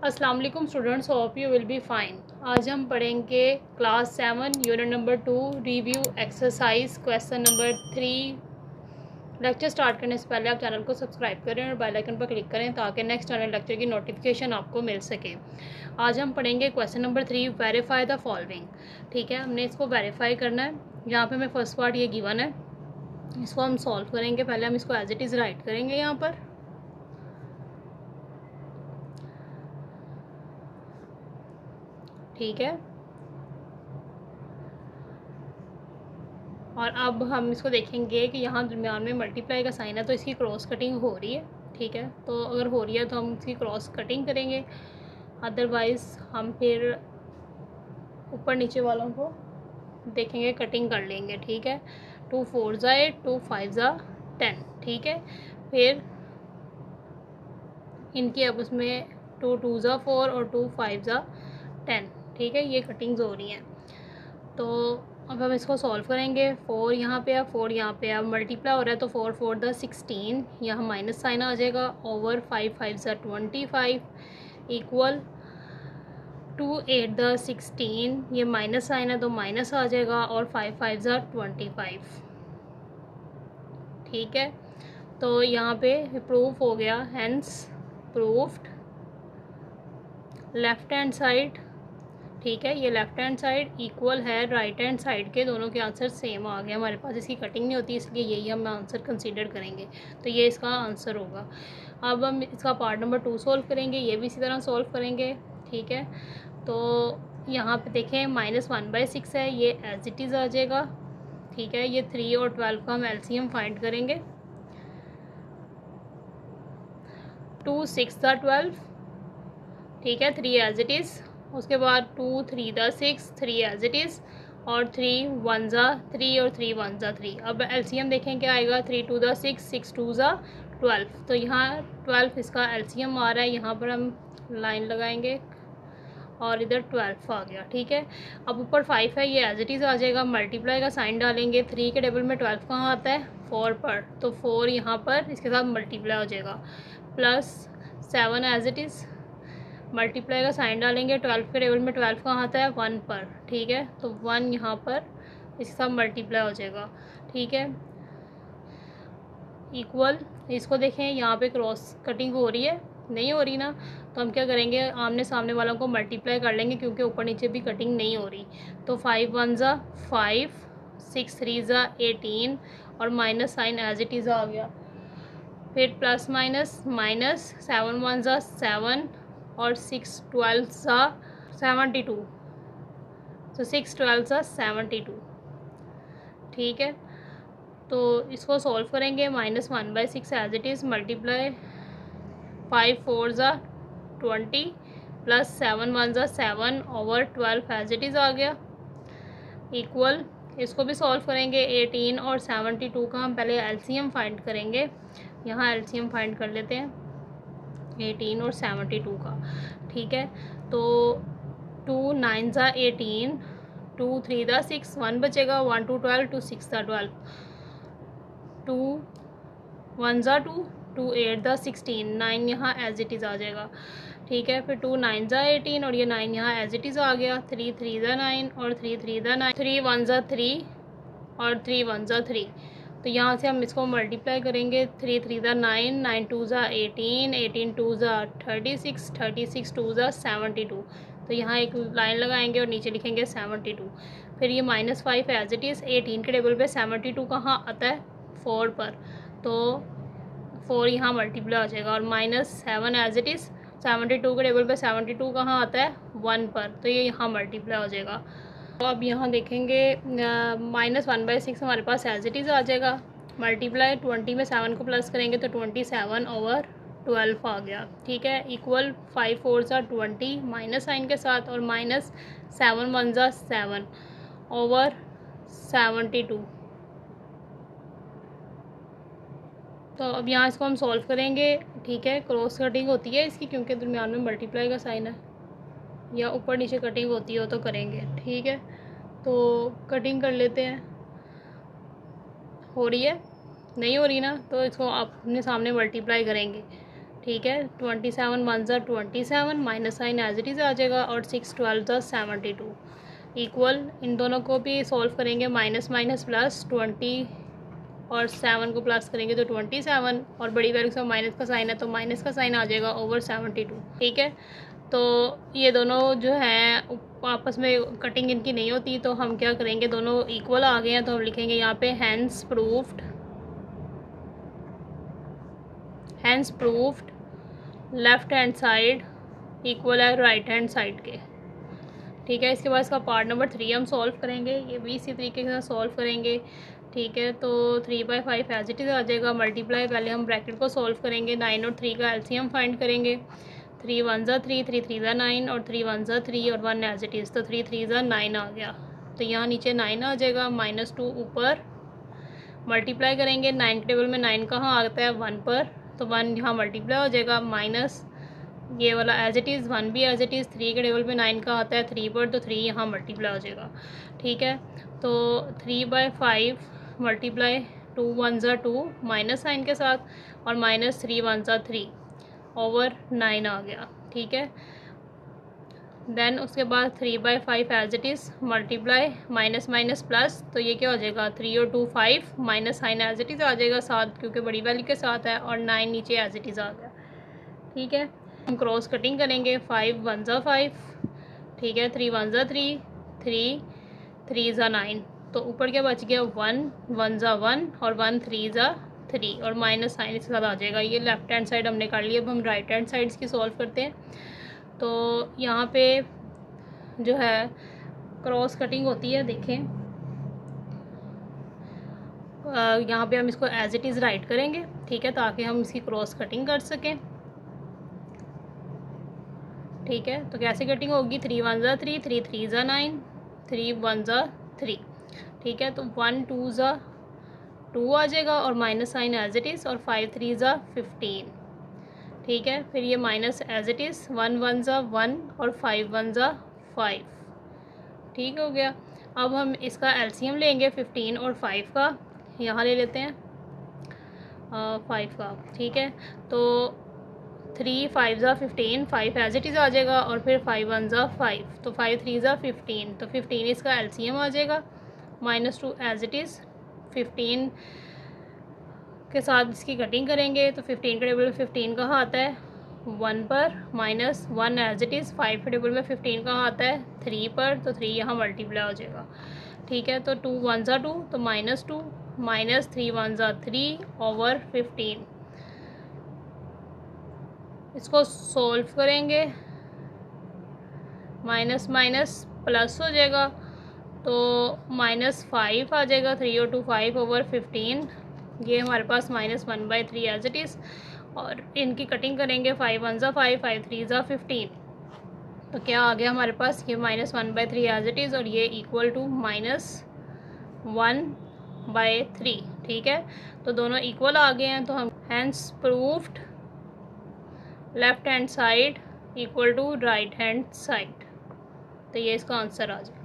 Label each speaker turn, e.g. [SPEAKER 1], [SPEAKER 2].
[SPEAKER 1] अस्सलाम वालेकुम students, hope you will be fine. आज हम पढ़ेंगे class 7 unit number 2 review exercise question number 3। Lecture start करने से पहले आप चैनल को सब्सक्राइब करें और बेल आइकन पर क्लिक करें ताकि नेक्स्ट चैनल लेक्चर की नोटिफिकेशन आपको मिल सके। आज हम पढ़ेंगे question number 3, verify the following. ठीक है, हमने इसको वेरीफाई करना है। यहाँ पे हमें फर्स्ट पार्ट ये गिवन है, इसको हम सॉल्व करेंगे। पहले हम इसको एज इट इज़ राइट करेंगे यहाँ पर। ठीक है, और अब हम इसको देखेंगे कि यहाँ दरम्यान में मल्टीप्लाई का साइन है तो इसकी क्रॉस कटिंग हो रही है। ठीक है, तो अगर हो रही है तो हम इसकी क्रॉस कटिंग करेंगे, अदरवाइज़ हम फिर ऊपर नीचे वालों को देखेंगे, कटिंग कर लेंगे। ठीक है, 2 4 ज़ा 8, 2 5 ज़ा 10। ठीक है, फिर इनकी आपस में 2 2 ज़ा 4 और 2 5 ज़ा 10। ठीक है, ये कटिंग्स हो रही हैं। तो अब हम इसको सॉल्व करेंगे। 4 यहाँ पे है, 4 यहाँ पे है, मल्टीप्लाई हो रहा है तो 4 4 द 16, यहाँ माइनस साइन आ जाएगा, ओवर 5 5 ज़ा 25 इक्वल 2 8 द 16, ये माइनस साइन है तो माइनस आ जाएगा, और 5 5 ज़ा 25। ठीक है, तो यहाँ पे प्रूफ हो गया, hence proofed left hand side. ठीक है, ये लेफ्ट हैंड साइड इक्वल है राइट हैंड साइड के, दोनों के आंसर सेम आ गया। हमारे पास इसकी कटिंग नहीं होती, इसलिए यही हम आंसर कंसीडर करेंगे, तो ये इसका आंसर होगा। अब हम इसका पार्ट नंबर 2 सॉल्व करेंगे, ये भी इसी तरह सॉल्व करेंगे। ठीक है, तो यहाँ पे देखें -1/6 है, ये एज इट इज़ आ जाएगा। ठीक है, ये 3 और 12 का हम एलसीएम फाइंड करेंगे। 2 6 ज़ा 12। ठीक है, 3 एज इट इज़। उसके बाद 2 3 ज़ा 6, 3 एज इट इज़, और 3 1 ज़ा 3 और 3 1 ज़ा 3। अब एलसीएम देखें क्या आएगा, 3 2 ज़ा 6, 6 2 ज़ा 12। तो यहाँ 12 इसका एलसीएम आ रहा है, यहाँ पर हम लाइन लगाएंगे और इधर 12 आ गया। ठीक है, अब ऊपर 5 है, ये एज इट इज़ आ जाएगा। मल्टीप्लाई का साइन डालेंगे, 3 के टेबल में 12 कहाँ आता है, 4 पर, तो 4 यहाँ पर इसके साथ मल्टीप्लाई हो जाएगा, plus 7 as it is. Multiply का साइन डालेंगे, 12 के टेबल में 12 कहाँ आता है, 1 पर। ठीक है, तो 1 यहाँ पर इसके साथ मल्टीप्लाई हो जाएगा। ठीक है, इक्वल, इसको देखें यहाँ पे क्रॉस कटिंग हो रही है, नहीं हो रही ना, तो हम क्या करेंगे, आमने सामने वालों को मल्टीप्लाई कर लेंगे क्योंकि ऊपर नीचे भी कटिंग नहीं हो रही। तो 5 1 ज़ा 5, 6 3 ज़ा 18, और minus sign as it is आ गया। फिर प्लस माइनस माइनस, 7 1 ज़ा 7, और 6 12 ज़ा 72, तो 6 12 ज़ा 72। ठीक है, तो इसको सॉल्व करेंगे। -1/6 एज इट इज़, मल्टीप्लाई 5 4 ज़ा 20, प्लस 7 1 ज़ा 7, ओवर 12 एज इट इज़ आ गया, इक्वल, इसको भी सॉल्व करेंगे। 18 और 72 का हम पहले एलसीएम फाइंड करेंगे, यहाँ एलसीएम फाइंड कर लेते हैं 18 और 72 का। ठीक है, तो 2 9 ज़ा 18, 2 3 ज़ा 6, 1 बचेगा, 1 2 12, 2 6 ज़ा 12, 2 1 ज़ा 2, 2 8 ज़ा 16, 9 यहाँ एज इट इज़ आ जाएगा। ठीक है, फिर 2 9 ज़ा 18, और ये 9 यहाँ एज इट इज़ आ गया। 3 3 ज़ा 9, और 3 3 ज़ा 9, 3 1 ज़ा 3, और 3 1 ज़ा 3। तो यहाँ से हम इसको मल्टीप्लाई करेंगे, 3 3 ज़ा 9, 9 2 ज़ा 18, 18 2 ज़ा 36, 36 2 ज़ा 72। तो यहाँ एक लाइन लगाएंगे और नीचे लिखेंगे 72। फिर ये -5 एज इट इज़, 18 के टेबल पे 72 कहाँ आता है, 4 पर, तो 4 यहाँ मल्टीप्लाई हो जाएगा, और -7 एज इट इज़, 72 के टेबल पे 72 कहाँ आता है, 1 पर, तो ये यहाँ मल्टीप्लाई हो जाएगा। तो अब यहाँ देखेंगे -1/6 हमारे पास एज इट इज़ आ जाएगा, मल्टीप्लाई 20 में 7 को प्लस करेंगे तो 27 ओवर 12 आ गया। ठीक है, इक्वल 5 4 ज़ा 20 माइनस साइन के साथ, और -7 1 ज़ा 7 ओवर 72। तो अब यहाँ इसको हम सॉल्व करेंगे। ठीक है, क्रॉस कटिंग होती है इसकी क्योंकि दरम्यान में मल्टीप्लाई का साइन है, या ऊपर नीचे कटिंग होती हो तो करेंगे। ठीक है, तो कटिंग कर लेते हैं। हो रही है, नहीं हो रही ना, तो इसको आप अपने सामने मल्टीप्लाई करेंगे। ठीक है। 27 वन ज़ा 27, minus sign as it is आ जाएगा, और 6 12 ज़ा 72 इक्वल। इन दोनों को भी सॉल्व करेंगे, माइनस माइनस प्लस 20 और 7 को प्लस करेंगे तो 27, और बड़ी वैल्यू से माइनस का साइन है तो माइनस का साइन आ जाएगा ओवर 72। ठीक है, तो ये दोनों जो हैं आपस में कटिंग इनकी नहीं होती, तो हम क्या करेंगे, दोनों इक्वल आ गए हैं तो हम लिखेंगे यहाँ पे hence proved left hand side equal है राइट हैंड साइड के। ठीक है, इसके बाद इसका पार्ट नंबर 3 हम सॉल्व करेंगे, ये भी इसी तरीके के साथ सॉल्व करेंगे। ठीक है, तो 3/5 एज इट इज़ आ जाएगा, मल्टीप्लाई पहले हम ब्रैकेट को सॉल्व करेंगे, 9 और 3 का एलसीएम फाइंड करेंगे। 3 1 ज़ा 3, 3 3 ज़ा 9 और 3 1 ज़ा 3 और 1 एज इट इज़, तो 3 3 ज़ा 9 आ गया। तो यहाँ नीचे 9 आ जाएगा, -2 ऊपर मल्टीप्लाई करेंगे, 9 के टेबल में 9 कहाँ आता है 1 पर, तो 1 यहाँ मल्टीप्लाई हो जाएगा, माइनस ये वाला एज इट इज़ 1 भी एज इट इज़, 3 के टेबल पे 9 का आता है 3 पर, तो 3 यहाँ मल्टीप्लाई हो जाएगा। ठीक है, तो 3/5 मल्टीप्लाई 2 1 ज़ा 2 माइनस साइन के साथ, और -3 1 ज़ा 3 ओवर 9 आ गया। ठीक है, देन उसके बाद 3/5 as it is multiply minus minus plus, तो ये क्या हो जाएगा 3 और 2 5, minus sign as it is आ जाएगा 7 क्योंकि बड़ी वैल्यू के साथ है, और 9 नीचे एज इट इज़ आ गया। ठीक है, हम क्रॉस कटिंग करेंगे, 5 1 ज़ा 5, ठीक है, 3 1 ज़ा 3, 3 3 ज़ा 9, तो ऊपर क्या बच गया 1 1 ज़ा 1 और 1 3 ज़ा 3, और माइनस साइन इसके साथ आ जाएगा। ये लेफ़्ट हैंड साइड हमने कर ली, अब हम राइट हैंड साइड की सॉल्व करते हैं। तो यहाँ पे जो है क्रॉस कटिंग होती है, देखें यहाँ पे हम इसको एज इट इज़ राइट करेंगे। ठीक है, ताकि हम इसकी क्रॉस कटिंग कर सकें। ठीक है, तो कैसे कटिंग होगी, 3 1 ज़ा 3, 3 3 ज़ा 9, 3 1 ज़ा 3। ठीक है, तो 1 2 ज़ा 2 आ जाएगा, और minus sign as it is, और 5 3 ज़ा 15। ठीक है, फिर ये माइनस एज इट इज़, 1 1 ज़ा 1 और 5 1 ज़ा 5। ठीक हो गया, अब हम इसका एलसीएम लेंगे 15 और 5 का, यहाँ ले लेते हैं 5 का। ठीक है, तो 3 5 ज़ा 15, 5 एज इट इज़ आ जाएगा, और फिर 5 1 ज़ा 5, तो 5 3 ज़ा 15, तो 15 इसका एलसीएम आ जाएगा, -2 एज इट इज़। 15 के साथ इसकी कटिंग करेंगे, तो 15 के टेबल में 15 कहाँ आता है 1 पर, -1 एज इट इज़। 5 के टेबल में 15 कहाँ आता है 3 पर, तो 3 यहाँ मल्टीप्लाई हो जाएगा। ठीक है, तो 2 1 ज़ा 2, तो -2, -3 1 ज़ा 3 ओवर 15। इसको सॉल्व करेंगे, माइनस माइनस प्लस हो जाएगा, तो -5 आ जाएगा, 3 और 2 5 ओवर 15। ये हमारे पास -1/3 एज इट इज़, और इनकी कटिंग करेंगे, 5 1 ज़ा 5, 5 3 ज़ा 15, तो क्या आ गया हमारे पास, ये -1/3 एज इट इज़, और ये इक्वल टू -1/3। ठीक है, तो दोनों इक्वल आ गए हैं, तो हम hence proved left hand side equal to right hand side, तो ये इसका आंसर आ जाए।